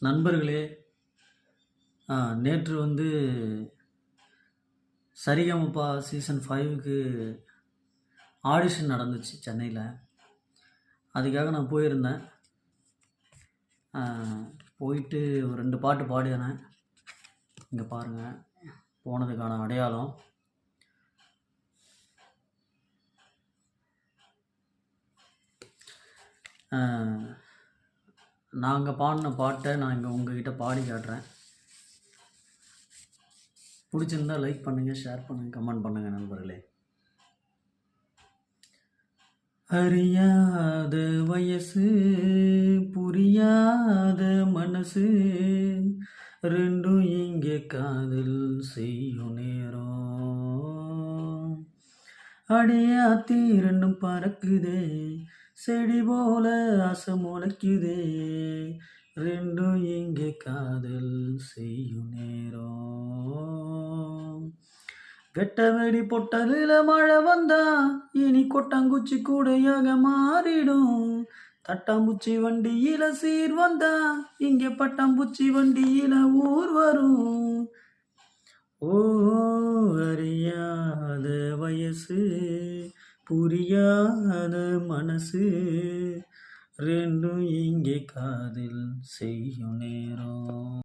நண்பர்களே, நேற்று வந்து சரிகமபா சீசன் 5க்கு ஆடிஷன் நடந்துச்சு சென்னையில். அதுக்காக நான் போயிருந்தேன். போயிட்டு ஒரு 2 பாட்டு பாடினேன். இங்கே பாருங்கள் போனதுக்கான அடையாளம். நாங்கள் பாடின பாட்டை நான் இங்கே உங்ககிட்ட பாடி காட்டுறேன். பிடிச்சிருந்தா லைக் பண்ணுங்கள், ஷேர் பண்ணுங்கள், கமெண்ட் பண்ணுங்கள் நண்பர்களே. அறியாத வயசு புரியாத மனசு ரெண்டும் இங்கே காதல் செய்யும் நேரம். அடியாத்தி ரெண்டும் பறக்குதே, செடி போல ஆசை முளைக்குதே, ரெண்டும் இங்கே காதல் செய்யும் நேரம். வெட்ட வெடி பொட்டலில் மழை வந்தா இனி கொட்டாங்குச்சி கூடையாக மாறிடும். தட்டாம்பூச்சி வண்டியில சீர் வந்தா இங்கே பட்டாம்பூச்சி வண்டியில ஊர் வரும். ஓ அறியாத வயசு புரியாத மனசு ரெண்டும் இங்கே காதல் செய்யும் நேரம்.